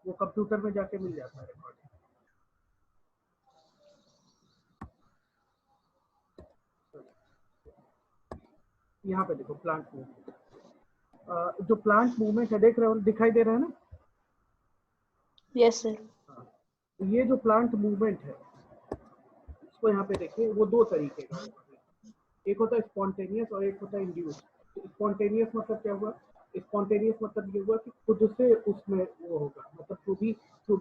वो कंप्यूटर में जाके मिल जाता है रिकॉर्डिंग। यहाँ पे देखो प्लांट मूवमेंट, जो प्लांट मूवमेंट है देख रहे हो, दिखाई दे रहा है ना? Yes sir. ये जो प्लांट मूवमेंट है इसको यहाँ पे देखिए, वो दो तरीके का होगा, एक होता है स्पॉन्टेनियस और एक होता है इंड्यूस। तो स्पॉन्टेनियस मतलब क्या हुआ? स्पॉन्टेनियस मतलब ये हुआ कि खुद से उसमें वो होगा, मतलब जो भी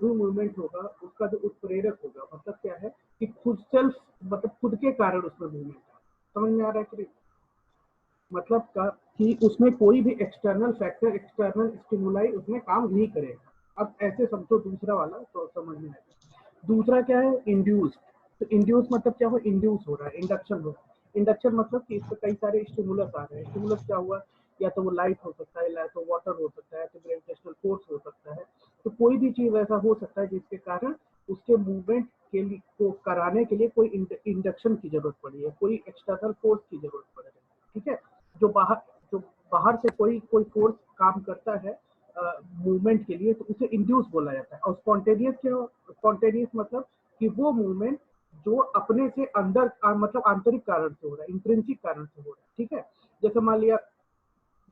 मूवमेंट होगा उसका जो उत्प्रेरक होगा, मतलब क्या है कि खुद सेल्फ, मतलब खुद के कारण उसमें मूवमेंट है। समझ में आ रहा है कि मतलब का कि उसमें कोई भी एक्सटर्नल फैक्टर, एक्सटर्नल स्टिमुलाई उसमें काम नहीं करेगा। अब ऐसे समझो दूसरा वाला तो समझ में आएगा। दूसरा क्या है? इंड्यूस। तो इंड्यूस मतलब क्या हुआ? इंड्यूस हो रहा है, इंडक्शन हो रहा है। इंडक्शन मतलब कि इसमें कई सारे स्टिमुलस आ रहे हैं। स्टिमुलस क्या हुआ? या तो वो लाइट हो सकता है, या तो वाटर हो सकता है, तो ग्रेविटेशनल फोर्स हो सकता है। तो कोई भी चीज ऐसा हो सकता है जिसके कारण उसके मूवमेंट के लिए को कराने के लिए कोई इंडक्शन की जरूरत पड़ी है, कोई एक्सटर्नल फोर्स की जरूरत पड़ रही है। ठीक है? जो बाहर जो बाहर से कोई फोर्स काम करता है मूवमेंट के लिए, तो उसे इंड्यूस बोला जाता है। और स्पॉन्टेनियस क्या? स्पॉन्टेनियस मतलब कि वो मूवमेंट जो अपने से अंदर मतलब आंतरिक कारण से हो रहा है, इंट्रिंसिक कारण से हो रहा है। ठीक है? जैसे मान लिया,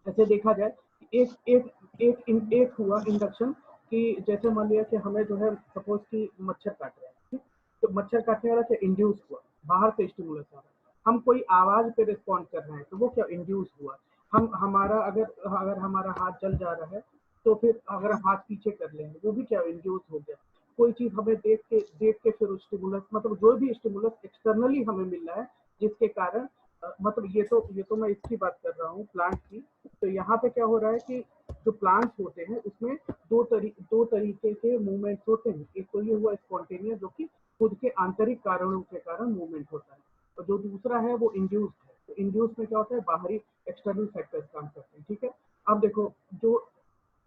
ऐसे देखा जाए, एक एक एक हुआ इंडक्शन कि जैसे मान लिया कि हमें जो है सपोज कि मच्छर काट रहा है, ठीक? तो मच्छर काटने वाला क्या? इंड्यूस हुआ, बाहर से स्टिमुलस आ रहा है। हम कोई आवाज पे रिस्पॉन्ड कर रहे हैं तो वो क्या? इंड्यूस हुआ। हम हमारा अगर हमारा हाथ जल जा रहा है तो फिर अगर हाथ पीछे कर लेंगे वो भी क्या? इंड्यूस हो गया। कोई चीज हमें देख के फिर स्टिमुलस, मतलब जो भी स्टिमुलस एक्सटर्नली हमें मिल रहा है जिसके कारण मतलब ये तो मैं इसकी बात कर रहा हूँ, प्लांट की। तो यहाँ पे क्या हो रहा है कि जो प्लांट्स होते हैं उसमें दो तरीके के मूवमेंट्स होते हैं। एक तो ये हुआ स्पॉन्टेनियस, जो कि खुद के आंतरिक कारणों के कारण मूवमेंट होता है, और जो दूसरा है वो इंड्यूस्ड है। तो इंड्यूस में क्या होता है? बाहरी एक्सटर्नल फैक्टर्स काम करते हैं। ठीक है? अब देखो, जो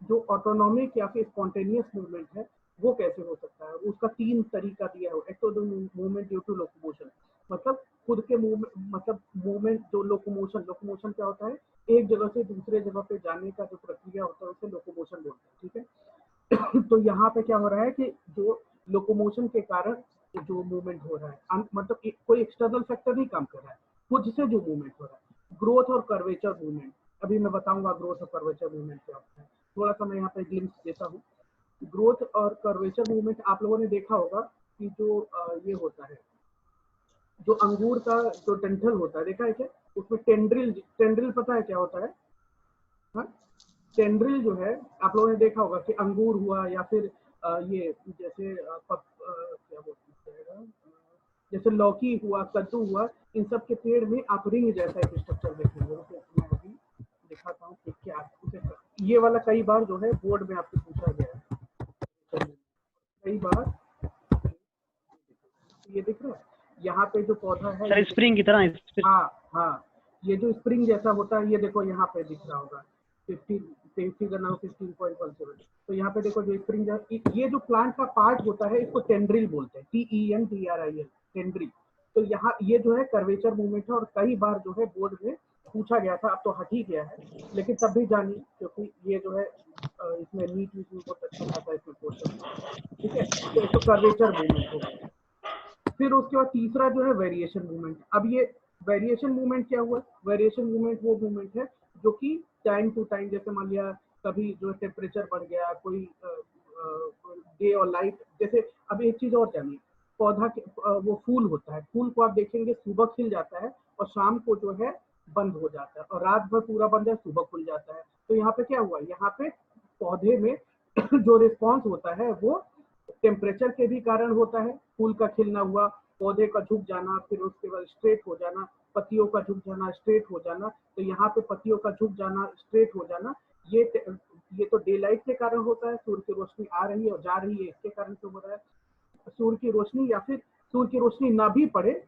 जो ऑटोनॉमिक या फिर स्पॉन्टेनियस मूवमेंट है वो कैसे हो सकता है? उसका तीन तरीका दिया है। एक तो मूवमेंट ड्यू टू लोकोमोशन, मतलब खुद के मूवमेंट, मतलब मूवमेंट जो लोकोमोशन, लोकोमोशन क्या होता है? एक जगह से दूसरे जगह पे जाने का जो प्रक्रिया होता है उसे लोकोमोशन बोलते हैं। ठीक है? तो यहाँ पे क्या हो रहा है कि जो लोकोमोशन के कारण जो मूवमेंट हो रहा है, मतलब कोई एक्सटर्नल फैक्टर नहीं काम कर रहा है, खुद से जो मूवमेंट हो रहा है, ग्रोथ और कर्वेचर मूवमेंट। अभी मैं बताऊंगा ग्रोथ और कर्वेचर मूवमेंट क्या होता है। थोड़ा सा मैं यहाँ पे ग्लिम्स देता हूँ। ग्रोथ और कर्वेचर मूवमेंट आप लोगों ने देखा होगा कि जो ये होता है, जो अंगूर का जो डंठल होता है, देखा है क्या? उसमें टेंड्रिल, टेंड्रिल पता है क्या होता है? हाँ, टेंड्रिल जो है आप लोगों ने देखा होगा कि अंगूर हुआ या फिर ये जैसे क्या बोलते हैं, जैसे लौकी हुआ, कद्दू हुआ, इन सब के पेड़ में आप रिंग जैसा एक स्ट्रक्चर देखेंगे। तो मैं अभी दिखाता हूँ कि क्या उसे, ये वाला कई बार जो है बोर्ड में आपसे पूछा गया है कई बार। ये दिख रहा है यहाँ पे जो पौधा है, सर स्प्रिंग की तरह। हाँ हाँ, ये जो स्प्रिंग जैसा होता है, ये देखो यहाँ पे दिख रहा होगा 15.17। तो यहाँ पे देखो जो स्प्रिंग, ये जो प्लांट का पार्ट होता है इसको टेंड्रिल बोलते हैं, TENDRIL, टेंड्रिल। तो यहाँ ये जो है कर्वेचर मूवमेंट है, और कई बार जो है बोर्ड में पूछा गया था, अब तो हट ही गया है, लेकिन तब भी जानिए क्योंकि ये जो है इसमें नीट में बहुत अच्छा खासा इसमें क्वेश्चन। ठीक है? तो एक तो कर्वेचर मूवमेंट हो गया। फिर उसके बाद तीसरा जो है वेरिएशन मूवमेंट। अब ये वेरिएशन मूवमेंट क्या हुआ? वेरिएशन मूवमेंट वो मूवमेंट है जो कि टाइम टू टाइम, जैसे मान लिया कभी जो टेम्परेचर बढ़ गया, कोई डे और लाइट, जैसे अब एक चीज और जानिए, पौधा के वो फूल होता है, फूल को आप देखेंगे सुबह खिल जाता है और शाम को जो है बंद हो जाता है, और रात भर पूरा बंद है, सुबह खुल जाता है। तो यहाँ पे क्या हुआ? यहाँ पे पौधे में जो रिस्पॉन्स होता है वो टेम्परेचर के भी कारण होता है। फूल का खिलना हुआ, पौधे का झुक जाना, फिर उसके बाद स्ट्रेट हो जाना, पत्तियों का झुक जाना, स्ट्रेट हो जाना। तो यहाँ पे पत्तियों का झुक जाना, स्ट्रेट हो जाना, ये तो डे लाइट के कारण होता है, सूर्य की रोशनी आ रही है और जा रही है, इसके कारण से हो रहा है। सूर्य की रोशनी, या फिर सूर्य की रोशनी ना भी पड़े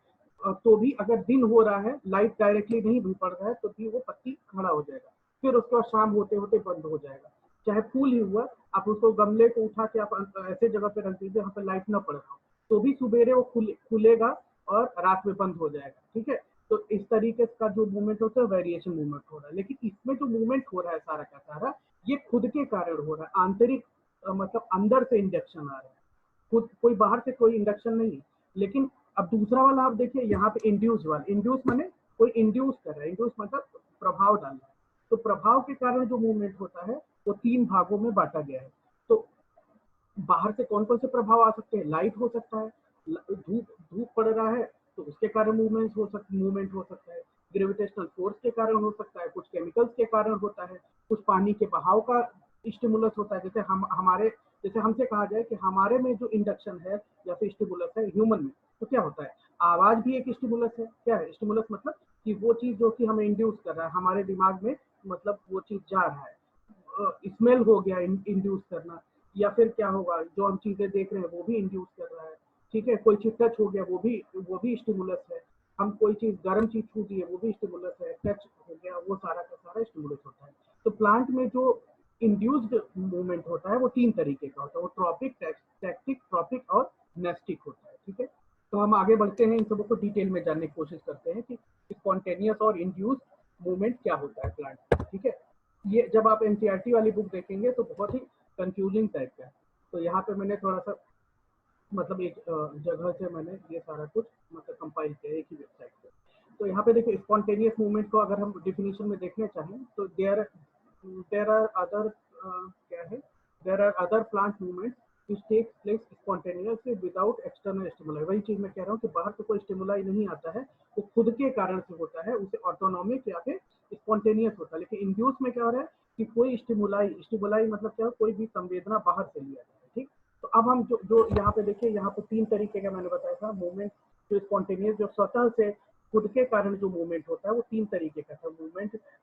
तो भी अगर दिन हो रहा है, लाइट डायरेक्टली नहीं भी पड़ रहा है, तो भी वो पत्ती खड़ा हो जाएगा, फिर उसके बाद शाम होते होते बंद हो जाएगा। चाहे फूल ही हुआ, आप उसको गमले को उठा के आप ऐसे जगह पे रख दीजिए जहाँ पे लाइट ना पड़ रहा हो, तो भी सुबेरे वो खुलेगा और रात में बंद हो जाएगा। ठीक है? तो इस तरीके का जो मूवमेंट होता है वेरिएशन मूवमेंट हो रहा है। लेकिन इसमें जो मूवमेंट हो रहा है सारा का सारा, ये खुद के कारण हो रहा है, आंतरिक मतलब अंदर से इंडक्शन आ रहा है, खुद कोई बाहर से कोई इंडक्शन नहीं है। लेकिन अब दूसरा वाला आप देखिए यहाँ पे इंड्यूस वाला, इंड्यूस माने कोई इंड्यूस कर रहा है, इंड्यूस मतलब प्रभाव डालना है। तो प्रभाव के कारण जो मूवमेंट होता है वो 3 भागों में बांटा गया है। तो बाहर से कौन कौन से प्रभाव आ सकते हैं? लाइट हो सकता है, धूप धूप पड़ रहा है तो उसके कारण मूवमेंट हो सकता है, ग्रेविटेशनल फोर्स के कारण हो सकता है, कुछ केमिकल्स के कारण होता है, कुछ पानी के बहाव का स्टिमुलस होता है। जैसे जैसे हमसे कहा जाए कि हमारे में जो इंडक्शन है या फिर स्टिमुलस है ह्यूमन में, तो क्या होता है? आवाज भी एक स्टिमुलस है। क्या है स्टिमुलस? मतलब कि वो चीज जो कि हमें इंड्यूस कर रहा है हमारे दिमाग में, मतलब वो चीज जा रहा है। स्मेल हो गया इंड्यूस करना, या फिर क्या होगा, जो हम चीजें देख रहे हैं वो भी इंड्यूस कर रहा है। ठीक है, कोई चीज टच हो गया वो भी स्टिमुलस है। हम कोई चीज गर्म चीज छू दी है वो भी स्टिमुलस है। टच हो गया वो सारा का सारा स्टिमुलस होता है। तो प्लांट में जो इंड्यूस्ड मूवमेंट होता है वो 3 तरीके का होता है। वो ट्रॉपिक, टैक्टिक, ट्रॉपिक और नेस्टिक होता है। ठीक है, तो हम आगे बढ़ते हैं, इन सबको को डिटेल में जानने की कोशिश करते हैं कि स्पॉन्टेनियस और इंड्यूस्ड मूवमेंट क्या होता है प्लांट। ठीक है, ये जब आप एनसीईआरटी वाली बुक देखेंगे तो बहुत ही कंफ्यूजिंग टाइप का है। तो यहाँ पे मैंने थोड़ा सा मतलब एक जगह से मैंने ये सारा कुछ मतलब कंपाइल किया एक ही वेबसाइट पे। तो यहाँ पे देखिए स्पॉन्टेनियस मूवमेंट को अगर हम डिफिनीशन में देखना चाहें तो देयर आर अदर क्या है, there are other plant movement which takes place spontaneously without external stimuli। वही चीज मैं कह रहा हूँ कि बाहर से कोई स्टिमुलाई नहीं आता है, वो खुद के कारण से होता है, उसे ऑटोनॉमिक या फिर स्पॉन्टेनियस होता है। लेकिन इंड्यूस में क्या हो रहा है कि कोई स्टिमुलाई मतलब क्या, कोई भी संवेदना बाहर से लिया जाता है। ठीक, तो अब हम जो यहाँ पे देखिए, यहाँ पे 3 तरीके का मैंने बताया था मूवमेंट। जो स्पॉन्टेनियस, जो स्वतः से खुद के कारण जो मूवमेंट होता है वो 3 तरीके का था।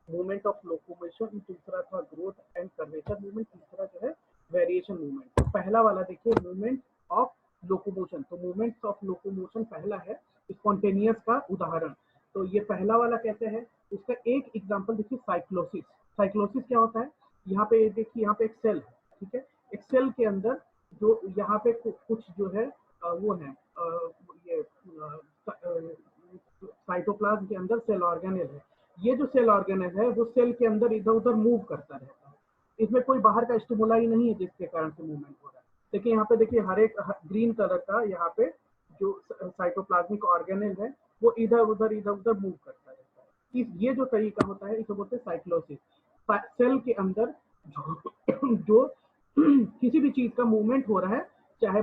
मूवमेंट ऑफ लोकोमोशन, दूसरा था ग्रोथ एंड कर्वेचर मूवमेंट, तीसरा जो है वेरिएशन मूवमेंट। तो पहला वाला देखिए मूवमेंट ऑफ लोकोमोशन। तो मूवमेंट ऑफ लोकोमोशन पहला है स्पॉन्टेनियस का उदाहरण। तो ये पहला वाला कैसे है, उसका एक एग्जांपल देखिए साइक्लोसिस। साइक्लोसिस क्या होता है? यहाँ पे देखिए, यहाँ पे एक सेल है। ठीक है, एक सेल के अंदर जो यहाँ पे कुछ जो है वो है ये साइटोप्लाज्म के अंदर सेल ऑर्गेनेल है। ये जो सेल ऑर्गेनेल है वो सेल के अंदर इधर उधर मूव करता रहता है। इसमें कोई बाहर का स्टिमुलाई नहीं है जिसके कारण से मूवमेंट हो रहा है। देखिए यहाँ पे देखिए हर एक ग्रीन कलर का यहाँ पे जो साइटोप्लाज्मिक ऑर्गेनेल है वो इधर उधर मूव करता रहता है। ये जो तरीका होता है इसे बोलते हैं साइक्लोसिस। सेल के अंदर जो किसी भी चीज का मूवमेंट हो रहा है, चाहे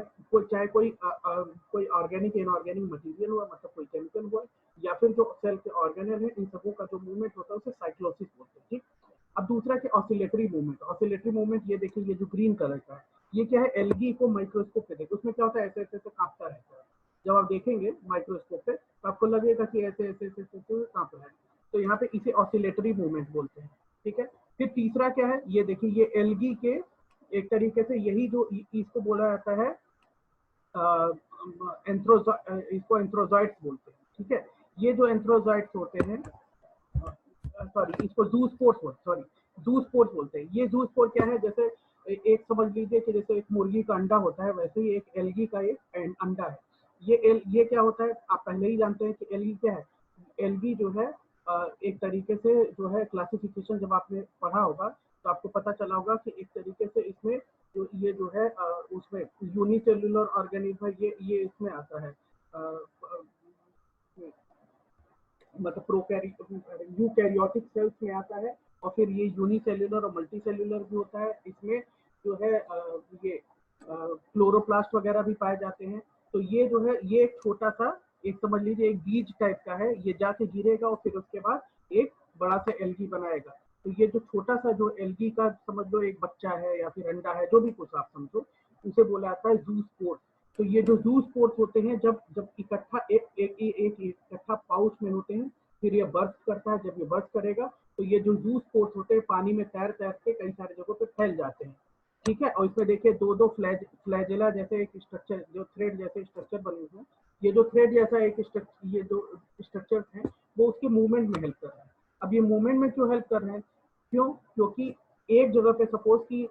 कोई ऑर्गेनिक इनऑर्गेनिक मटेरियल हुआ, मतलब कोई केमिकल हुआ, या फिर जो सेल के ऑर्गेनल है, इन सबों का जो मूवमेंट होता है उसे साइक्लोसिस बोलते हैं। ठीक, अब दूसरा क्या, ऑसिलेटरी मूवमेंट। ऑसिलेटरी मूवमेंट ये देखिए, ये जो ग्रीन कलर का है ये क्या है, एल्गी को माइक्रोस्कोप पे देखिए, उसमें क्या होता है, ऐसे ऐसे कांपता रहता है। जब आप देखेंगे माइक्रोस्कोप पे तो आपको लगेगा कि ऐसे ऐसे ऐसे ऐसे कांप रहा है। तो यहाँ पे इसे ऑसिलेटरी मूवमेंट बोलते हैं। ठीक है, फिर तीसरा क्या है, ये देखिए, ये एल्गी के एक तरीके से यही जो इसको बोला जाता है इसको एंथ्रोजॉइट्स बोलते हैं। ठीक है, ये जो एंथ्रोजॉइट्स होते हैं, सॉरी इसको जूस्पोर्स बोलते हैं। ये जूस्पोर क्या है, जैसे एक समझ लीजिए कि जैसे एक मुर्गी का अंडा होता है, वैसे ही एक एल्गी का एक अंडा है। ये क्या होता है, आप पहले ही जानते हैं कि एल्गी क्या है। एल्गी जो है एक तरीके से जो है क्लासिफिकेशन जब आपने पढ़ा होगा तो आपको पता चला होगा कि एक तरीके से इसमें जो है उसमें यूनिसेल्युलर ऑर्गेनिज्म है, ये इसमें आता है मतलब यूकैरियोटिक सेल्स में आता है। और फिर ये यूनिसेल्युलर और मल्टीसेल्युलर भी होता है। इसमें जो है ये क्लोरोप्लास्ट वगैरह भी पाए जाते हैं। तो ये जो है ये एक छोटा सा, एक समझ लीजिए एक बीज टाइप का है, ये जाके गिरेगा और फिर उसके बाद एक बड़ा सा एल्गी बनाएगा। तो ये जो छोटा सा जो एल्गी का समझ लो एक बच्चा है या फिर अंडा है, जो भी कुछ आप समझो, उसे बोला जाता है जूस्पोर्स। तो ये जो जूस्पोर्स होते हैं जब जब इकट्ठा एक इकट्ठा पाउच में होते हैं, फिर ये बर्स्ट करता है। जब ये बर्स्ट करेगा तो ये जो जूस पोर्स होते हैं पानी में तैर तैर के कई सारी जगहों पे फैल जाते हैं। ठीक है, और इसमें देखिए दो फ्लैजेला जैसे एक स्ट्रक्चर, जो थ्रेड जैसे स्ट्रक्चर बने हुए हैं। ये जो थ्रेड जैसा एक स्ट्रक्चर, ये जो स्ट्रक्चर हैं वो उसके मूवमेंट में हेल्प कर रहे हैं। अब ये मूवमेंट में क्यों हेल्प कर रहे हैं? क्योंकि एक जगह पे सपोज की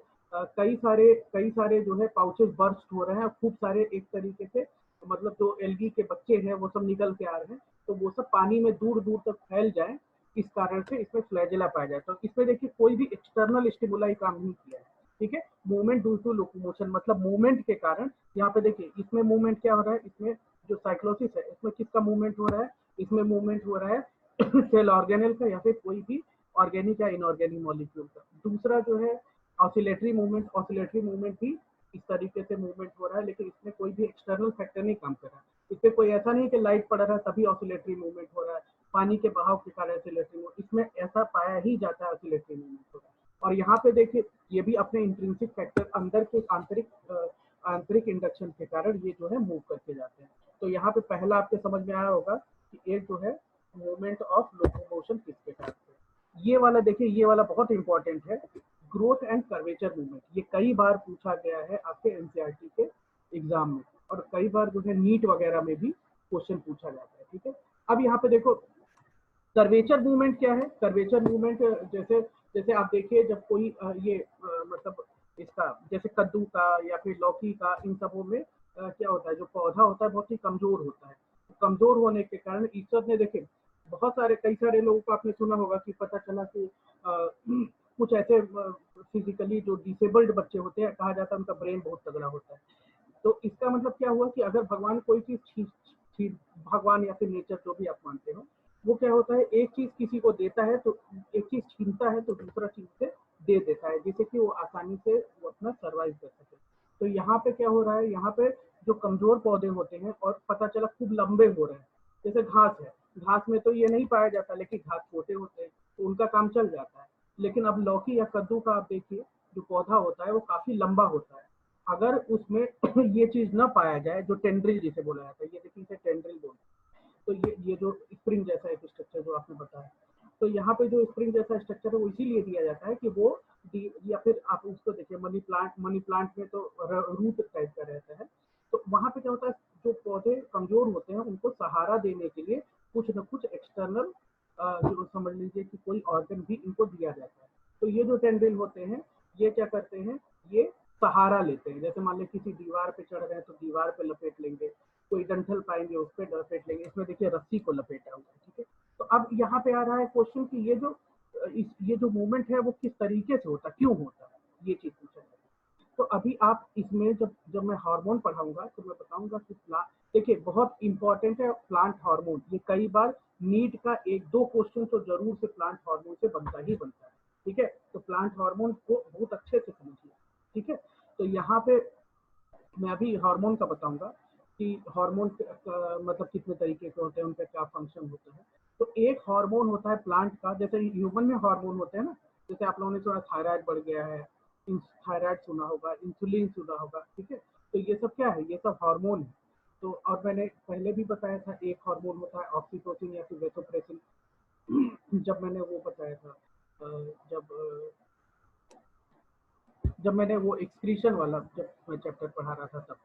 कई सारे जो है पाउचेस बर्स्ट हो रहे हैं, खूब सारे एक तरीके से, मतलब जो एल्गी के बच्चे हैं वो सब निकल के आ रहे हैं, तो वो सब पानी में दूर दूर तक फैल जाए, इस कारण से इसमें फ्लैजेला पाया जाए। तो इसमें देखिए कोई भी एक्सटर्नल स्टिमुलाई काम नहीं किया है, ठीक है। मूवमेंट ड्यू टू लोकोमोशन मतलब मूवमेंट के कारण, यहाँ पे देखिए इसमें मूवमेंट क्या हो रहा है, इसमें जो साइक्लोसिस है इसमें किसका मूवमेंट हो रहा है, इसमें मूवमेंट हो रहा है सेल ऑर्गेनेल का या फिर कोई भी ऑर्गेनिक या इनऑर्गेनिक मॉलिक्यूल का। दूसरा जो है ऑसिलेटरी मूवमेंट, ऑसिलेटरी मूवमेंट भी इस तरीके से मूवमेंट हो रहा है, लेकिन इसमें कोई भी एक्सटर्नल फैक्टर नहीं काम कर रहा है। इसमें कोई ऐसा नहीं कि लाइट पड़ रहा है तभी ऑसिलेटरी मूवमेंट हो रहा है, पानी के बहाव के कारण ऑसिलेटरी मूवमेंट, इसमें ऐसा पाया ही जाता है ऑसिलेटरी मूवमेंट हो रहा है। और यहाँ पे देखिए ये भी अपने इंट्रिंसिक फैक्टर अंदर के आंतरिक इंडक्शन के कारण ये जो है मूव करके जाते हैं। तो यहाँ पे पहला आपके समझ में आया होगा कि एक जो है मूवमेंट ऑफ लोकोमोशन किसके कारण से। ये वाला देखिए, ये वाला बहुत इंपॉर्टेंट है, ग्रोथ एंड कर्वेचर मूवमेंट। ये कई बार पूछा गया है आपके एनसीईआरटी के एग्जाम में, और कई बार जो है नीट वगैरह में भी क्वेश्चन पूछा जाता है। ठीक है, अब यहाँ पे देखो कर्वेचर मूवमेंट क्या है। कर्वेचर मूवमेंट जैसे जैसे आप देखिए जब कोई मतलब इसका जैसे कद्दू का या फिर लौकी का, इन सबों में क्या होता है, जो पौधा होता है बहुत ही कमजोर होता है। कमजोर होने के कारण ईश्वर ने देखे बहुत सारे कई सारे लोगों को आपने सुना होगा कि पता चला कि कुछ ऐसे फिजिकली जो डिसेबल्ड बच्चे होते हैं, कहा जाता है उनका ब्रेन बहुत तगड़ा होता है। तो इसका मतलब क्या हुआ कि अगर भगवान कोई चीज भगवान या फिर नेचर जो भी आप मानते हो, वो क्या होता है, एक चीज किसी को देता है तो एक चीज छीनता है तो दूसरा चीज से दे देता है, जिससे कि वो आसानी से वो अपना सर्वाइव कर सके। तो यहाँ पे क्या हो रहा है, यहाँ पे जो कमजोर पौधे होते हैं और पता चला खूब लंबे हो रहे हैं, जैसे घास है, घास में तो ये नहीं पाया जाता, लेकिन घास छोटे होते हैं तो उनका काम चल जाता है। लेकिन अब लौकी या कद्दू का आप देखिए जो पौधा होता है वो काफी लंबा होता है। अगर उसमें ये चीज न पाया जाए, जो टेंड्रिल जिसे बोला जाता है, ये देखिए इसे टेंड्रिल बोलते हैं। तो ये जो स्प्रिंग जैसा एक स्ट्रक्चर जो आपने बताया, तो यहाँ पे जो स्प्रिंग जैसा स्ट्रक्चर है वो इसीलिए दिया जाता है कि वो या फिर आप उसको देखिए मनी प्लांट में तो रूट टाइप का रहता है। तो वहां पे क्या होता है, जो पौधे कमजोर होते हैं उनको सहारा देने के लिए कुछ न कुछ एक्सटर्नल जो समझ लीजिए कि कोई ऑर्गन भी इनको दिया जाता है। तो ये जो टेंड्रिल होते हैं ये क्या करते हैं, ये सहारा लेते हैं। जैसे मान लीजिए किसी दीवार पे चढ़ रहे हैं तो दीवार पे लपेट लेंगे, कोई डंठल पाएंगे उस पर लपेट लेंगे, इसमें देखिए रस्सी को लपेटा हुआ है। ठीक है, तो अब यहाँ पे आ रहा है क्वेश्चन कि ये जो मूवमेंट है वो किस तरीके से होता है, क्यों होता है, ये चीज पूछा जाए। तो अभी आप इसमें जब जब मैं हार्मोन पढ़ाऊंगा तो मैं बताऊंगा कि देखिए बहुत इंपॉर्टेंट है प्लांट हार्मोन। ये कई बार नीट का एक दो क्वेश्चन तो जरूर से प्लांट हार्मोन से बनता ही बनता है। ठीक है, तो प्लांट हार्मोन को बहुत अच्छे से समझिए। ठीक है, तो यहाँ पे मैं अभी हार्मोन का बताऊंगा कि हार्मोन मतलब कितने तरीके के होते हैं, उनका क्या फंक्शन होता है। तो एक हार्मोन होता है प्लांट का, जैसे ह्यूमन में हार्मोन होते हैं ना, जैसे आप लोगों ने सुना थायराइड बढ़ गया है, थायराइड सुना होगा, इंसुलिन सुना होगा। ठीक है, तो ये सब क्या है, ये सब हार्मोन है। तो और मैंने पहले भी बताया था एक हार्मोन होता है ऑक्सीटोसिन या फिर वेसोप्रेसिन, जब मैंने वो बताया था जब जब मैंने वो एक्सक्रीशन वाला जब मैं चैप्टर पढ़ा रहा था तब।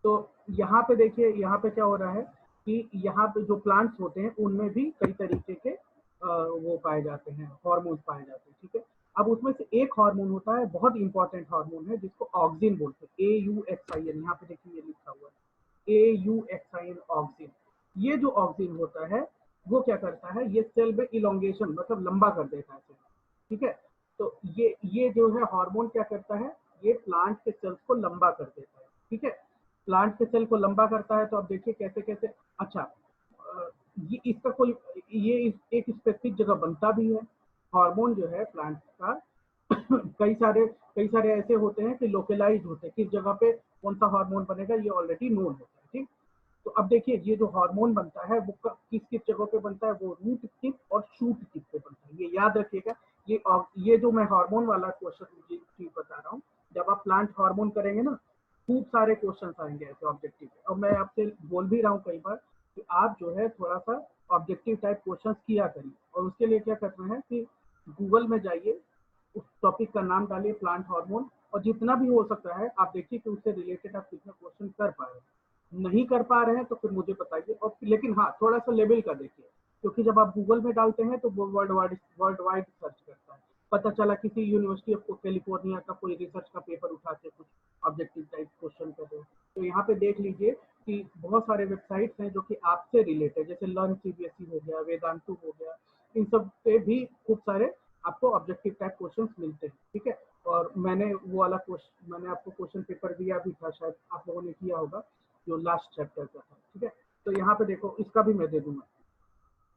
तो यहाँ पे देखिए, यहाँ पे क्या हो रहा है कि यहाँ पे जो प्लांट्स होते हैं उनमें भी कई तरीके के वो पाए जाते हैं, हार्मोन्स पाए जाते हैं। ठीक है, अब उसमें से एक हार्मोन होता है, बहुत इंपॉर्टेंट हार्मोन है, जिसको ऑक्सिन बोलते हैं, AUXIN। यहाँ पे देखिए ये लिखा हुआ है AUXIN, ऑक्सिन। ये जो ऑक्सिन होता है वो क्या करता है, ये सेल में इलोंगेशन मतलब लंबा कर देता है सेल। ठीक है, तो ये जो है हार्मोन क्या करता है, ये प्लांट के सेल्स को लंबा कर देता है। ठीक है, प्लांट के सेल को लंबा करता है। तो अब देखिए कैसे कैसे, अच्छा ये इसका कोई ये एक स्पेसिफिक जगह बनता भी है। हार्मोन जो है प्लांट का कई सारे ऐसे होते हैं कि लोकलाइज होते हैं, किस जगह पे कौन सा हार्मोन बनेगा ये ऑलरेडी नोन होता है। ठीक, तो अब देखिए ये जो हार्मोन बनता है वो किस किस जगह पे बनता है, वो रूट टिप और शूट टिप पे बनता है, ये याद रखिएगा। ये जो मैं हार्मोन वाला क्वेश्चन चीज बता रहा हूँ, जब आप प्लांट हार्मोन करेंगे ना खूब सारे क्वेश्चन आएंगे ऐसे ऑब्जेक्टिव। और मैं आपसे बोल भी रहा हूँ कई बार कि आप जो है थोड़ा सा ऑब्जेक्टिव टाइप क्वेश्चन किया करिए। और उसके लिए क्या करना है कि गूगल में जाइए, उस टॉपिक का नाम डालिए प्लांट हार्मोन, और जितना भी हो सकता है आप देखिए कि उससे रिलेटेड आप कितना क्वेश्चन कर पा रहे हैं। नहीं कर पा रहे हैं तो फिर मुझे बताइए। और लेकिन हाँ थोड़ा सा लेवल का देखिए, क्योंकि जब आप गूगल में डालते हैं तो वो वर्ल्ड वाइड सर्च करता है। पता चला किसी यूनिवर्सिटी ऑफ कैलिफोर्निया का कोई रिसर्च का पेपर उठा के कुछ ऑब्जेक्टिव टाइप क्वेश्चन कर दो, तो यहाँ पे देख लीजिए कि बहुत सारे वेबसाइट्स हैं जो कि आपसे रिलेटेड, जैसे लर्न CBSE हो गया, वेदांतु हो गया, इन सब पे भी खूब सारे आपको ऑब्जेक्टिव टाइप क्वेश्चंस मिलते हैं। ठीक है, और मैंने वो वाला क्वेश्चन, मैंने आपको क्वेश्चन पेपर दिया भी था, शायद आप लोगों ने किया होगा, जो लास्ट चैप्टर का था। ठीक है, तो यहाँ पे देखो, इसका भी मैं दे दूंगा।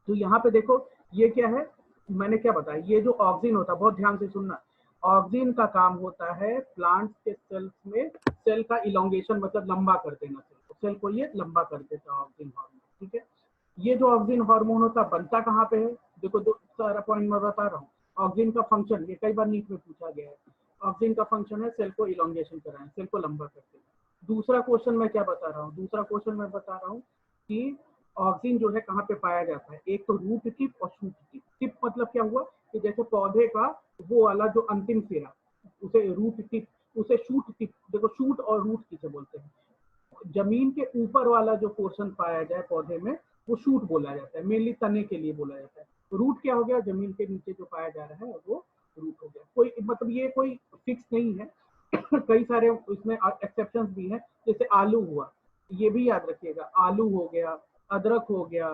तो यहाँ पे देखो ये क्या है, मैंने क्या बताया, ये जो ऑक्सीजन होता है, बहुत ध्यान से सुनना, ऑक्सीजन का काम होता है प्लांट के सेल्स में सेल का इलोंगेशन, मतलब लंबा कर देना, सेल को ये लंबा कर देता है ऑक्सीजन हार्मोन। ठीक है, ये जो ऑक्सीजन हार्मोन होता है बनता कहाँ पे है, देखो दो सारा पॉइंट मैं बता रहा हूँ। ऑक्सीजन का फंक्शन, ये कई बार नीट में पूछा गया है, ऑक्सीजन का फंक्शन है सेल को इलोंगेशन कराना, सेल को लंबा करते हैं। दूसरा क्वेश्चन मैं क्या बता रहा हूँ, दूसरा क्वेश्चन मैं बता रहा हूँ कि ऑक्सीजन जो है कहाँ पे पाया जाता है, एक तो रूट टिप और शूट टिप। टिप मतलब क्या हुआ कि जैसे पौधे का वो वाला जो अंतिम सिरा, उसे रूट टिप, उसे शूट टिप, देखो शूट और रूट किसे बोलते हैं, जमीन के ऊपर वाला जो पोर्शन पाया जाए पौधे में वो शूट बोला जाता है, मेनली तने के लिए बोला जाता है। रूट क्या हो गया, जमीन के नीचे जो पाया जा रहा है वो रूट हो गया। कोई मतलब ये कोई फिक्स नहीं है कई सारे इसमें एक्सेप्शन भी हैं, जैसे आलू हुआ, ये भी याद रखिएगा, आलू हो गया, अदरक हो गया,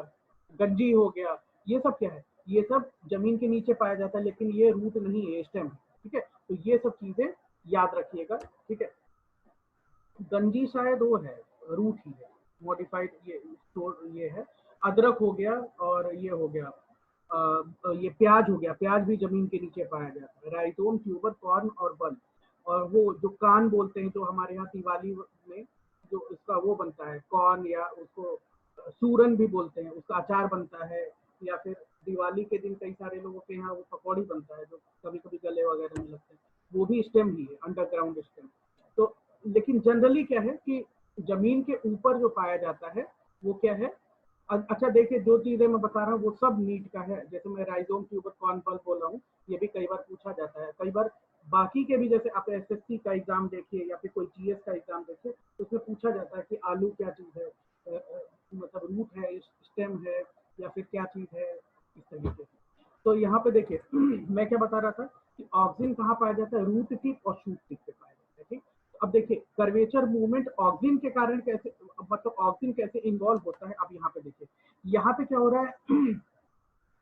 गंजी हो गया, ये सब क्या है, ये सब जमीन के नीचे पाया जाता है, लेकिन ये रूट नहीं है, स्टेम है। ठीक है, तो ये सब चीजें याद रखिएगा। ठीक है, गंजी शायद वो है, रूट ही है, मॉडिफाइड ये है। अदरक हो गया, और ये हो गया ये प्याज हो गया, प्याज भी जमीन के नीचे पाया जाता है। राइजोम, ट्यूबर, कॉर्न और बल, और वो जो कान बोलते हैं, जो हमारे यहाँ दिवाली में जो इसका वो बनता है कॉर्न, या उसको सूरन भी बोलते हैं, उसका अचार बनता है, या फिर दिवाली के दिन कई सारे लोगों के यहाँ वो पकौड़ी बनता है, जो कभी कभी गले वगैरह में लगते हैं, वो भी स्टेम ही है, अंडरग्राउंड स्टेम। तो लेकिन जनरली क्या है कि जमीन के ऊपर जो पाया जाता है वो क्या है। अच्छा देखिए, जो चीजें मैं बता रहा हूँ वो सब नीट का है, जैसे मैं राइजोम, ट्यूबर, कॉर्न, बल बोल रहा हूँ, ये भी कई बार पूछा जाता है। कई बार बाकी के भी, जैसे आप एसएससी का एग्जाम देखिए या फिर कोई जीएस का एग्जाम देखिए, तो उसमें पूछा जाता है कि आलू क्या चीज है, मतलब रूट है, स्टेम है, या फिर क्या चीज है, इस तरीके से। तो यहाँ पे देखिए मैं क्या बता रहा था कि ऑक्सीजन कहाँ पाया जाता है, रूट टिप और शूट टिप पे पाया जाता है। ठीक, अब देखिए कर्वेचर मूवमेंट ऑक्सीजन के कारण कैसे, मतलब ऑक्सीजन कैसे इन्वॉल्व होता है। अब यहाँ पे देखिए, यहाँ पे क्या हो रहा है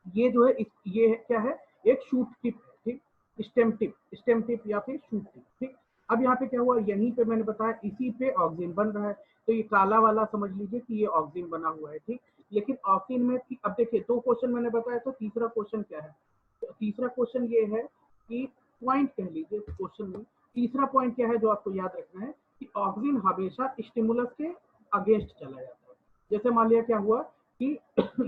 ये जो है ये क्या है, एक शूट टिप है। ठीक, स्टेम टिप, स्टेम टिप या फिर शूट टिप। ठीक, अब यहाँ पे क्या हुआ, यहीं पे मैंने बताया इसी पे ऑक्सीजन बन रहा है, तो ये काला वाला समझ लीजिए कि ये ऑक्सीजन बना हुआ है। ठीक, लेकिन ऑक्सीजन में अब देखिए दो क्वेश्चन मैंने बताया, तो तीसरा क्वेश्चन क्या है, तो तीसरा क्वेश्चन ये है कि पॉइंट कह लीजिए क्वेश्चन में, तीसरा पॉइंट क्या है जो आपको याद रखना है कि ऑक्सीजन हमेशा स्टिमुलस के अगेंस्ट चला जाता है। जैसे मान लिया क्या हुआ कि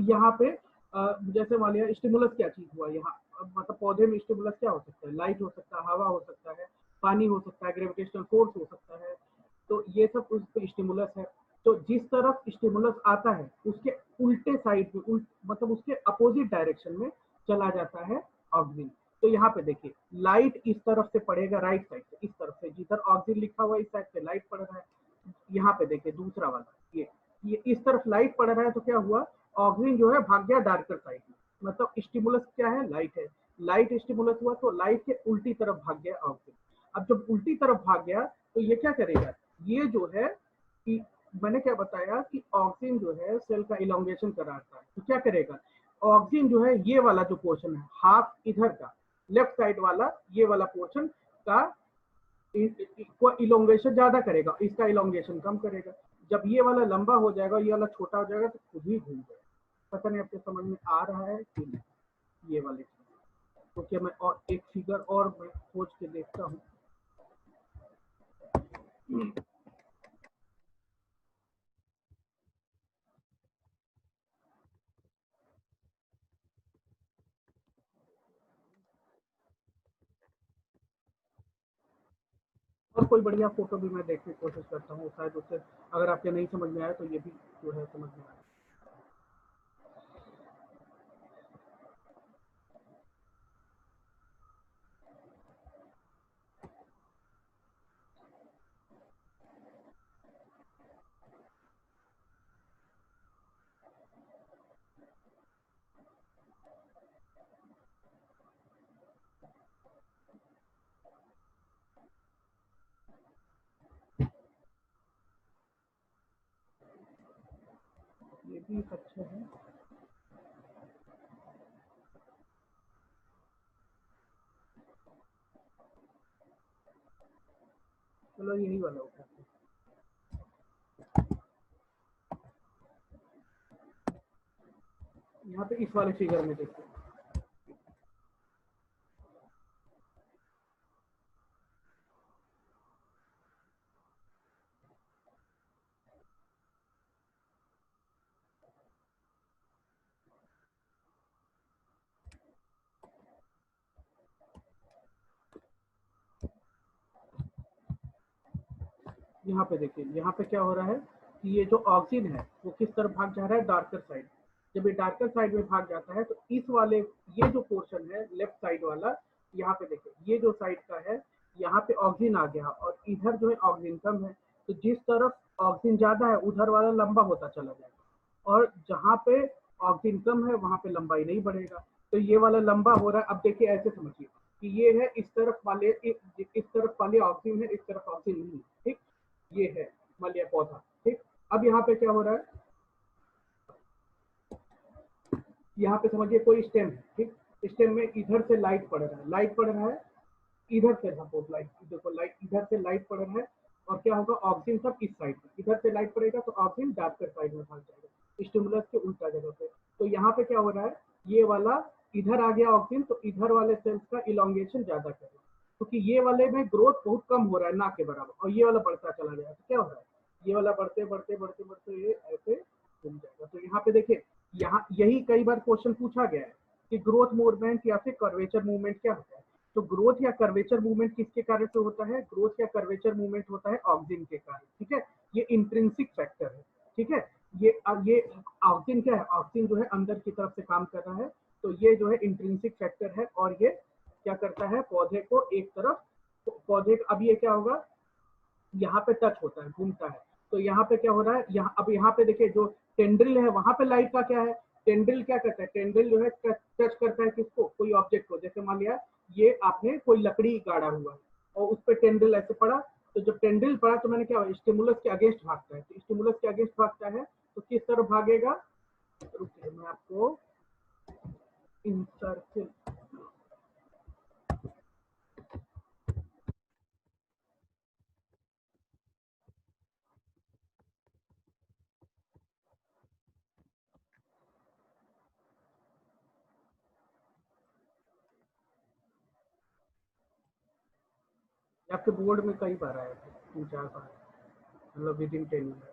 यहाँ पे जैसे मान लिया स्टिमुलस क्या चीज हुआ यहाँ, मतलब पौधे में स्टिमुलस क्या हो सकता है, लाइट हो सकता है, हवा हो सकता है, पानी हो सकता है, ग्रेविटेशनल फोर्स हो सकता है, तो ये सब उस पे स्टिमुलस है। तो जिस तरफ स्टिमुलस आता है उसके उल्टे साइड में, मतलब उसके अपोजिट डायरेक्शन में चला जाता है ऑक्सीजन। तो यहाँ पे देखिए लाइट इस तरफ से पड़ेगा, राइट साइड से, इस तरफ से जिधर ऑक्सीजन लिखा हुआ है इस साइड से लाइट पड़ रहा है। यहाँ पे देखिए दूसरा वाला, ये इस तरफ लाइट पड़ रहा है, तो क्या हुआ, ऑक्सीजन जो है भाग गया डार्कर साइड में, मतलब स्टिमुलस क्या है, लाइट है, लाइट स्टिमुलस हुआ तो लाइट के उल्टी तरफ भाग गया ऑक्सीजन। अब जब उल्टी तरफ भाग गया तो ये क्या करेगा, ये जो है कि मैंने क्या बताया कि ऑक्सीजन जो है सेल का इलोंगेशन कराता है, तो क्या करेगा, ऑक्सीजन जो है ये वाला जो पोर्शन है हाफ इधर का, लेफ्ट साइड वाला ये वाला पोर्शन का इलोंगेशन ज्यादा करेगा, इसका इलोंगेशन कम करेगा। जब ये वाला लंबा हो जाएगा, ये वाला छोटा हो जाएगा, तो खुद ही घूम जाएगा। पता नहीं आपके समझ में आ रहा है कि नहीं ये वाले चीज। तो क्या मैं और एक फिगर और मैं खोज के देखता हूँ। और कोई बढ़िया फोटो भी मैं देखने की कोशिश करता हूँ, शायद उससे अगर आपके नहीं समझ में आया तो ये भी जो है समझ में आया। ये भी अच्छा है। चलो यही वाला होता है। यहाँ पे इस वाले फिगर में देखिए, यहाँ पे देखिए, यहाँ पे क्या हो रहा है कि ये जो ऑक्सीजन है वो किस तरफ भाग जा रहा है, डार्कर साइड। जब ये डार्कर साइड में भाग जाता है तो इस वाले, ये जो पोर्शन है लेफ्ट साइड वाला, यहाँ पे देखिए ये जो साइड का है, यहाँ पे ऑक्सीजन आ गया और इधर जो है ऑक्सीजन कम है। तो जिस तरफ ऑक्सीजन ज्यादा है उधर वाला लंबा होता चला जाएगा, और जहाँ पे ऑक्सीजन कम है वहां पे लंबाई नहीं बढ़ेगा। तो ये वाला लंबा हो रहा है। अब देखिए ऐसे समझिए कि ये है इस तरफ वाले, इस तरफ वाले ऑक्सीजन है, इस तरफ ऑक्सीजन नहीं है, ठीक। ये है मान लिया पौधा, ठीक। अब यहाँ पे क्या हो रहा है, यहाँ पे समझिए कोई स्टेम है, ठीक। स्टेम में इधर से लाइट पड़ रहा है, लाइट पड़ रहा है इधर से, सपोज लाइट, देखो लाइट इधर से लाइट पड़ रहा है, और क्या होगा ऑक्सीजन सब इस साइड में, इधर से लाइट पड़ेगा तो ऑक्सीजन डार्कर साइड में भाग जाएगा, स्टिमुलस के उल्टा जगह पे। तो यहाँ पे क्या हो रहा है, ये वाला इधर आ गया ऑक्सीजन, तो इधर वाले सेल्स का इलोंगेशन ज्यादा करेगा, क्योंकि ये वाले में ग्रोथ बहुत कम हो रहा है ना के बराबर, और ये वाला बढ़ता चला जाएगा। तो क्या हो रहा है, ये वाला बढ़ते बढ़ते बढ़ते बढ़ते ये ऐसे घूम जाएगा। तो यहाँ पे देखिए, यहाँ यही कई बार क्वेश्चन पूछा गया है कि ग्रोथ मूवमेंट या फिर कर्वेचर मूवमेंट क्या होता है। तो ग्रोथ या कर्वेचर मूवमेंट किसके कारण से होता है, ग्रोथ या कर्वेचर मूवमेंट होता है ऑक्सीजन के कारण, ठीक है। ये इंट्रिंसिक फैक्टर है, ठीक है। ये ऑक्सीजन क्या है, ऑक्सीजन जो है अंदर की तरफ से काम कर रहा है, तो ये जो है इंट्रिंसिक फैक्टर है, और ये क्या करता है पौधे को एक तरफ, पौधे अब ये क्या होगा, यहाँ पे टच होता है, घूमता है। तो यहाँ पे क्या हो रहा है, यहाँ अब यहाँ पे देखिए जो टेंड्रिल है वहां पे लाइट का क्या है, टेंड्रिल क्या करता है, टेंड्रिल जो है टच करता है किसको, कोई ऑब्जेक्ट को। जैसे मान लिया ये आपने कोई लकड़ी गाड़ा हुआ है और उस पर टेंड्रिल ऐसे पड़ा, तो जब टेंड्रिल पड़ा तो मैंने क्या, स्टिमुलस के अगेंस्ट भागता है, तो स्टिमुलस के अगेंस्ट भागता है तो किस तरफ भागेगा, रुकिए मैं आपको इंसर्किल, आपके बोर्ड में कई बार आया था, 3-4 बार, मतलब विद इन 10 मिनट।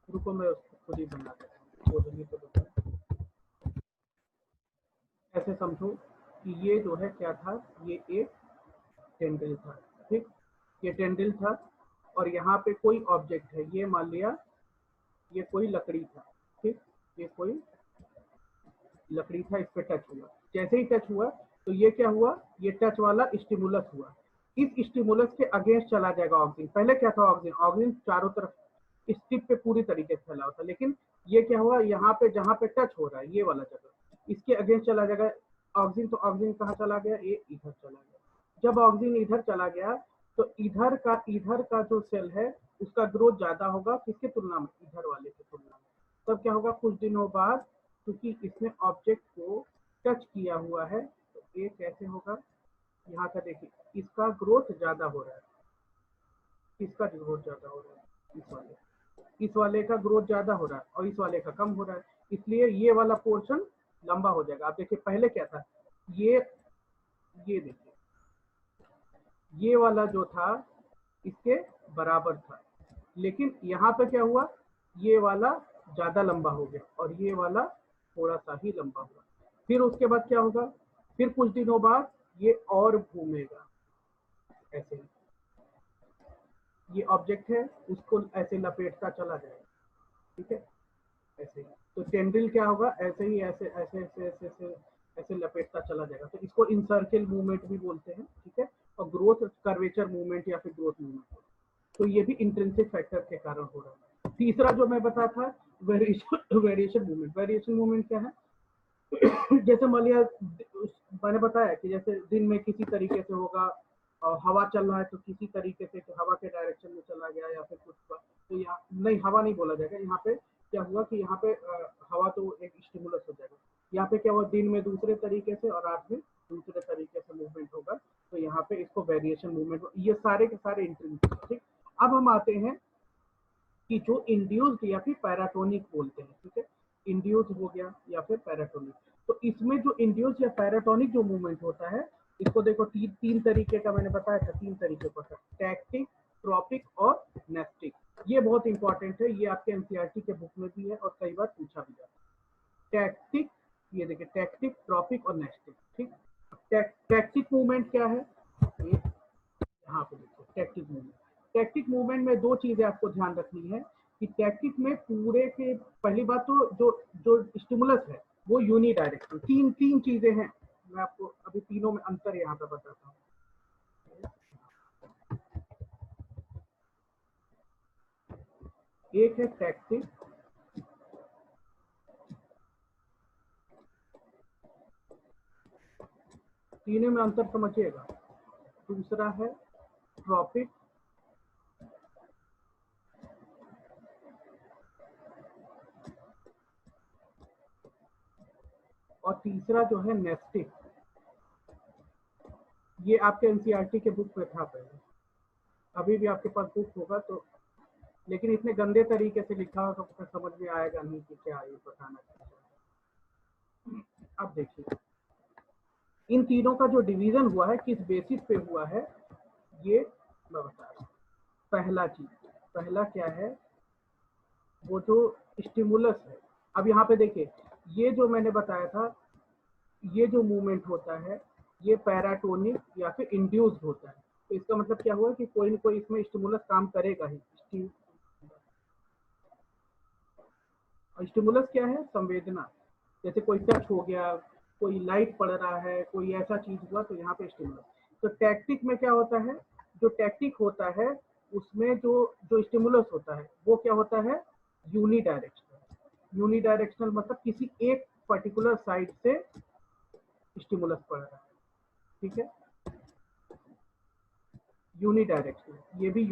रुको मैं उसको खुद ही बना देता हूँ, बोलेंगे तो बताएं। ऐसे समझो कि ये जो है क्या था, ये एक टेंडल था, ठीक। ये टेंडल था और यहाँ पे कोई ऑब्जेक्ट है, ये मान लिया ये कोई लकड़ी था, ठीक। ये कोई लकड़ी था, इस पे टच हुआ, जैसे ही टच हुआ तो ये क्या हुआ, ये टच वाला स्टिमुलस हुआ, इस स्टिमुलस के अगेंस्ट चला जाएगा ऑक्सीजन। पहले क्या था, ऑक्सीजन, ऑक्सीजन चारों तरफ इस टिप पे पूरी तरीके से फैला होता, लेकिन ये क्या हुआ, यहाँ पे जहाँ पे टच हो रहा है ये वाला जगह, इसके अगेंस्ट चला जाएगा ऑक्सीजन। तो ऑक्सीजन कहाँ चला गया, ये इधर चला गया। जब ऑक्सीजन इधर चला गया तो इधर का जो सेल है उसका ग्रोथ ज्यादा होगा, किसके तुलना में, इधर वाले की तुलना में। तब क्या होगा, कुछ दिनों बाद, क्योंकि इसने ऑब्जेक्ट को टच किया हुआ है, तो ये कैसे होगा, यहाँ का देखिए इसका ग्रोथ ज्यादा हो रहा है, इसका ग्रोथ ज्यादा हो रहा है, इस वाले का ग्रोथ ज्यादा हो रहा है और इस वाले का कम हो रहा है, इसलिए ये वाला पोर्शन लंबा हो जाएगा। आप देखिए पहले क्या था, ये देखिए ये वाला जो था इसके बराबर था, लेकिन यहाँ पे क्या हुआ, ये वाला ज्यादा लंबा हो गया और ये वाला थोड़ा सा ही लंबा हुआ। फिर उसके बाद क्या होगा, फिर कुछ दिनों बाद ये और घूमेगा ऐसे ही, ये ऑब्जेक्ट है उसको ऐसे लपेटता चला जाएगा, ठीक है, ऐसे ही। तो टेंड्रिल क्या होगा, ऐसे ही ऐसे ऐसे ऐसे ऐसे ऐसे ऐसे लपेटता चला जाएगा, तो इसको इनसर्किल मूवमेंट भी बोलते हैं, ठीक है। और ग्रोथ कर्वेचर मूवमेंट या फिर ग्रोथ मूवमेंट, तो ये भी इंट्रिंसिक फैक्टर के कारण हो रहा है। तीसरा जो मैं बता था, वेरिएशन मूवमेंट। वेरिएशन मूवमेंट क्या है, जैसे मान लिया मैंने बताया कि जैसे दिन में किसी तरीके से होगा, हवा चल रहा है तो किसी तरीके से हवा के डायरेक्शन में चला गया या फिर कुछ, तो यहाँ नहीं हवा नहीं बोला जाएगा। यहाँ पे क्या हुआ कि यहाँ पे हवा तो एक स्टिमुलस हो जाएगा। यहाँ पे क्या हुआ, दिन में दूसरे तरीके से और रात में दूसरे तरीके से मूवमेंट होगा, तो यहाँ पे इसको वेरिएशन मूवमेंट, ये सारे के सारे इंट्रिंसिक। ठीक, अब हम आते हैं कि जो इंड्यूस्ड या फिर पैराटोनिक बोलते हैं। ठीक है, इंड्यूस्ड हो गया या फिर पैराटोनिक। तो इसमें जो इंड्यूस्ड या पैराटोनिक जो मूवमेंट होता है, इसको देखो तीन तरीके का मैंने बताया था, 3 तरीके का, टैक्टिक, ट्रॉपिक और नेस्टिक। ये बहुत इंपॉर्टेंट है, ये आपके एनसीईआरटी के बुक में भी है और कई बार पूछा भी जाता है। टैक्टिक, ये देखिए टैक्टिक, ट्रॉपिक और नेस्टिक। ठीक, टैक्टिक मूवमेंट क्या है, यहाँ पे देखो टैक्टिक मूवमेंट। टैक्टिक मूवमेंट में 2 चीजें आपको ध्यान रखनी है कि टैक्टिक में पूरे के, पहली बात तो जो जो स्टिमुलस है वो यूनिडायरेक्शनल, तीन चीजें हैं। मैं आपको अभी तीनों में अंतर यहाँ पे बताता हूँ। एक है टैक्टिक, तीनों में अंतर समझिएगा। दूसरा है ट्रॉपिक, और तीसरा जो है नेस्टिक। ये आपके एनसीईआरटी के बुक में था पहले, अभी भी आपके पास बुक होगा तो, लेकिन इतने गंदे तरीके से लिखा हो तो फिर समझ में आएगा नहीं कि क्या ये बताना चाहिए। अब देखिए इन तीनों का जो डिवीजन हुआ है किस बेसिस पे हुआ है, ये मैं बता रहा हूँ। पहला क्या है, वो जो स्टिमुलस है। अब यहाँ पे देखिए ये जो मैंने बताया था, ये जो मूवमेंट होता है ये पैराटोनिक या फिर इंड्यूस्ड होता है। तो इसका मतलब क्या हुआ कि कोई ना कोई इसमें स्टिमुलस काम करेगा ही। स्टिमुलस क्या है, संवेदना। जैसे कोई टच हो गया, कोई लाइट पड़ रहा है, कोई ऐसा चीज हुआ, तो यहाँ पे स्टिमुलस। तो टैक्टिक में क्या होता है, जो टैक्टिक होता है उसमें जो जो स्टिमुलस होता है वो क्या होता है, यूनिडायरेक्शनल। यूनिडायरेक्शनल मतलब किसी एक पर्टिकुलर साइड से स्टिमुलस पड़ रहा है। ठीक है, यूनिडायरेक्शनल, ये भी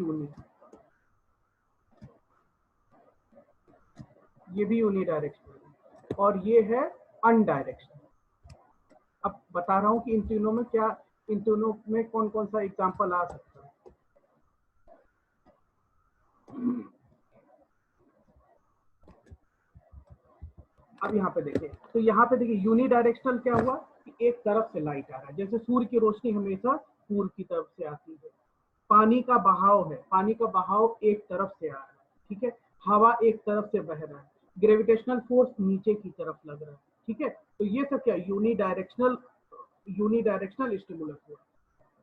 यूनिडायरेक्शनल, और ये है अनडायरेक्शनल। अब बता रहा हूं कि इन तीनों में क्या, इन तीनों में कौन कौन सा एग्जांपल आ सकता है। अब यहाँ पे देखिए, तो यहाँ पे देखिए यूनिडायरेक्शनल क्या हुआ कि एक तरफ से लाइट आ रहा है, जैसे सूर्य की रोशनी हमेशा पूर्व की तरफ से आती है। पानी का बहाव है, पानी का बहाव एक तरफ से आ रहा है। ठीक है, हवा एक तरफ से बह रहा है, ग्रेविटेशनल फोर्स नीचे की तरफ लग रहा है। ठीक है, तो ये सब क्या यूनिडायरेक्शनल स्टिमुलस हुआ।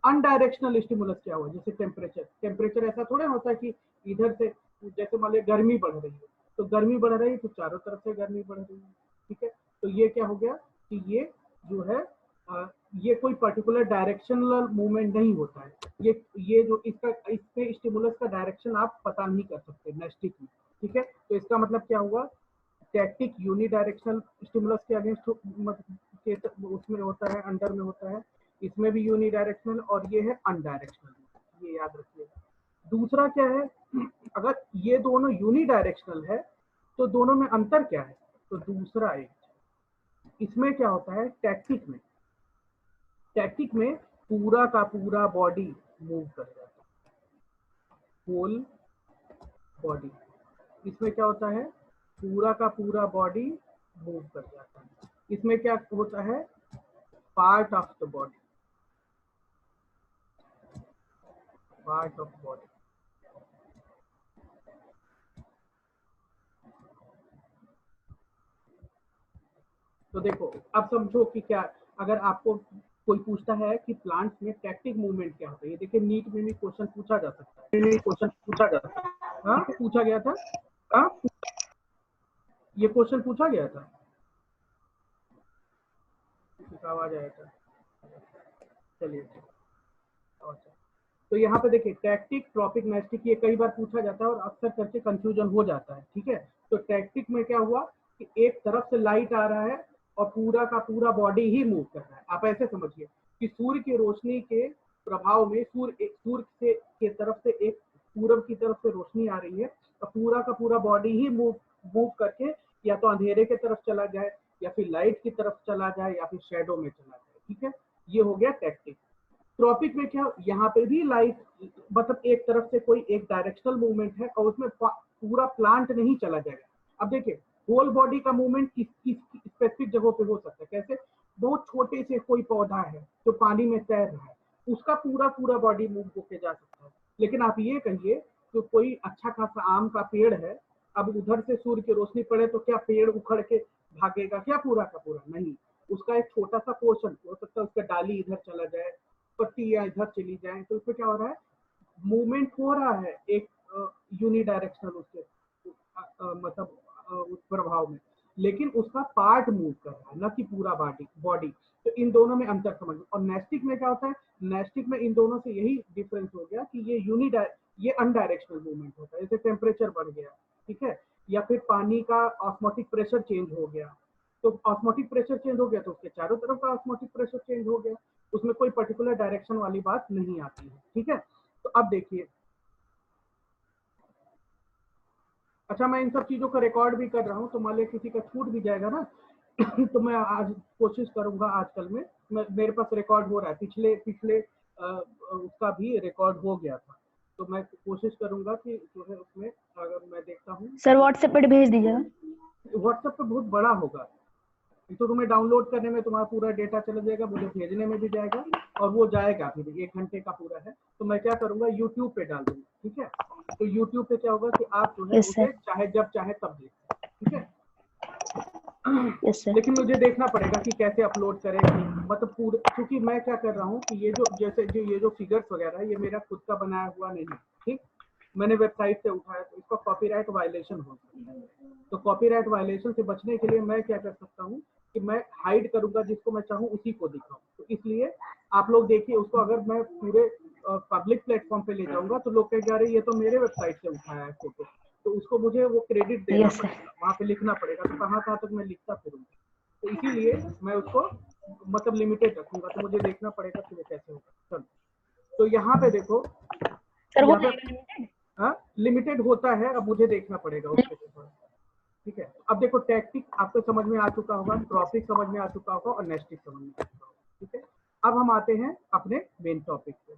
अनडायरेक्शनल स्टिमुलस क्या हुआ, जैसे टेम्परेचर ऐसा थोड़ा होता है कि इधर से, जैसे मान लिया गर्मी बढ़ रही है, तो गर्मी बढ़ रही है तो चारों तरफ से गर्मी बढ़ रही है। ठीक है, तो ये क्या हो गया कि ये जो है ये कोई पर्टिकुलर डायरेक्शनल मूवमेंट नहीं होता है। ये जो इसके स्टिमुलस का डायरेक्शन आप पता नहीं कर सकते नेस्टिक में। ठीक है, तो इसका मतलब क्या हुआ, टैक्टिक यूनिडायरेक्शनल स्टिमुलस के अगेंस्ट उसमें होता है, अंडर में होता है। इसमें भी यूनिडायरेक्शनल, और ये है अनडायरेक्शनल, ये याद रखिए। दूसरा क्या है, अगर ये दोनों यूनिडायरेक्शनल है तो दोनों में अंतर क्या है, तो दूसरा एक, इसमें क्या होता है टैक्टिक में पूरा का पूरा बॉडी मूव कर जाता है, होल बॉडी। इसमें क्या होता है, पूरा का पूरा बॉडी मूव कर जाता है। इसमें क्या होता है, part of the body, part of body. तो देखो अब समझो कि क्या, अगर आपको कोई पूछता है कि प्लांट्स में टैक्टिक मूवमेंट क्या होता है, ये देखिए नीट में भी क्वेश्चन पूछा जा सकता है। हाँ पूछा गया था, हाँ ये क्वेश्चन पूछा गया था, आवाज आया था, चलिए। तो यहाँ पे देखिए टैक्टिक, ट्रॉपिक, नेस्टिक, ये कई बार पूछा जाता है और अक्सर करके कंफ्यूजन हो जाता है। ठीक है, तो टैक्टिक में क्या हुआ कि एक तरफ से लाइट आ रहा है और पूरा का पूरा बॉडी ही मूव कर रहा है। आप ऐसे समझिए कि सूर्य की रोशनी के प्रभाव में सूर्य से के तरफ से एक पूरब की तरफ से रोशनी आ रही है, तो पूरा का पूरा बॉडी ही मूव करके या तो अंधेरे की तरफ चला जाए, या फिर लाइट की तरफ चला जाए, या फिर शेडो में चला जाए। ठीक है, ये हो गया टैक्टिक। ट्रॉपिक में क्या, यहाँ पे भी लाइट मतलब एक तरफ से कोई एक डायरेक्शनल मूवमेंट है और उसमें पूरा प्लांट नहीं चला जाएगा। अब देखिए होल बॉडी का मूवमेंट किस स्पेसिफिक जगहों पे हो सकता है, कैसे, बहुत छोटे से कोई पौधा है जो पानी में तैर रहा है, उसका पूरा पूरा बॉडी मूव होके जा सकता है। लेकिन आप ये कहिए तो कोई अच्छा खासा आम का पेड़ है, अब उधर से सूर्य की रोशनी पड़े तो क्या पेड़ उखड़ के भागेगा क्या पूरा का पूरा? नहीं, उसका एक छोटा सा पोर्शन हो सकता है, उसका डाली इधर चला जाए, पत्तियां इधर चली जाए, तो उसमें क्या हो रहा है, मूवमेंट हो रहा है एक यूनिडायरेक्शनल उसके मतलब उस प्रभाव में, लेकिन उसका पार्ट मूव कर रहा है, न कि पूरा बॉडी। तो इन दोनों में अंतर समझ। और नेस्टिक में क्या होता है, नेस्टिक में इन दोनों से यही डिफरेंस हो गया कि ये अनडायरेक्शनल मूवमेंट होता है, जैसे टेम्परेचर बढ़ गया, ठीक है, या फिर पानी का ऑस्मोटिक प्रेशर चेंज हो गया, तो ऑस्मोटिक प्रेशर चेंज हो गया तो उसके चारों तरफ का ऑस्मोटिक प्रेशर चेंज हो गया, उसमें कोई पर्टिकुलर डायरेक्शन वाली बात नहीं आती है। ठीक है, तो अब देखिए, अच्छा मैं इन सब चीजों का रिकॉर्ड भी कर रहा हूँ, तो मान लिया किसी का छूट भी जाएगा ना तो मैं आज कोशिश करूंगा, आजकल में मेरे पास रिकॉर्ड हो रहा है, पिछले उसका भी रिकॉर्ड हो गया था, तो मैं कोशिश करूंगा कि जो है उसमें अगर मैं देखता हूँ सर व्हाट्सएप पर भेज दीजिएगा। व्हाट्सएप पे बहुत बड़ा होगा, तो तुम्हें डाउनलोड करने में तुम्हारा पूरा डेटा चला जाएगा, मुझे भेजने में भी जाएगा, और वो जाएगा फिर 1 घंटे का पूरा है, तो मैं क्या करूंगा यूट्यूब पे डाल दूंगा। ठीक है, तो यूट्यूब पे क्या होगा कि आप जो है उसे चाहे जब चाहे तब देख, ठीक है। लेकिन मुझे देखना पड़ेगा कि कैसे अपलोड करें, मतलब पूरे, क्योंकि मैं क्या कर रहा हूँ कि ये जो फिगर्स वगैरह है ये मेरा खुद का बनाया हुआ नहीं है, ठीक, मैंने वेबसाइट से उठाया, तो इसका कॉपीराइट वायलेशन हो सकता है। तो कॉपीराइट वायलेशन से बचने के लिए मैं क्या कर सकता हूँ कि मैं हाइड करूंगा, जिसको मैं चाहूँ उसी को दिखाऊं। तो इसलिए आप लोग देखिए उसको, अगर मैं पूरे पब्लिक प्लेटफॉर्म पे ले जाऊंगा तो लोग कहेंगे अरे ये तो मेरे वेबसाइट से उठाया है फोटो, तो उसको मुझे वो क्रेडिट देना पड़ेगा, वहां पे लिखना पड़ेगा, तो कहाँ तक मैं लिखता फिरूंगा, तो इसीलिए मैं उसको मतलब लिमिटेड रखूंगा, तो मुझे देखना पड़ेगा कि वो कैसे होगा। चलो, तो यहाँ पे देखो, यहाँ पे लिमिटेड होता है, अब मुझे देखना पड़ेगा उसके ऊपर। ठीक है, अब देखो टैक्टिक आपको समझ में आ चुका होगा, ट्रॉपिक समझ में आ चुका होगा, और नेस्टिक समझ में आ चुका होगा। ठीक है, अब हम आते हैं अपने मेन टॉपिक पे,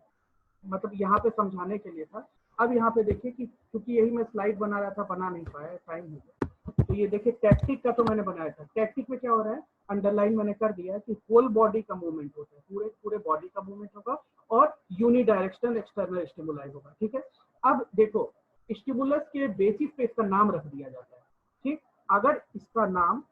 मतलब यहाँ पे समझाने के लिए था। अब यहाँ पे देखिए कि क्योंकि यही मैं स्लाइड बना रहा था, बना नहीं पाया, टाइम हो गया, तो ये देखिए टैक्टिक का तो मैंने बनाया था। टैक्टिक में क्या हो रहा है, अंडरलाइन मैंने कर दिया है कि होल बॉडी का मूवमेंट होता है, पूरे बॉडी का मूवमेंट होगा, और यूनिडायरेक्शनल एक्सटर्नल स्टिमुलाई होगा। ठीक है, अब देखो स्टिमुलस के बेसिस पे इसका नाम रख दिया जाता है। ठीक, अगर इसका नाम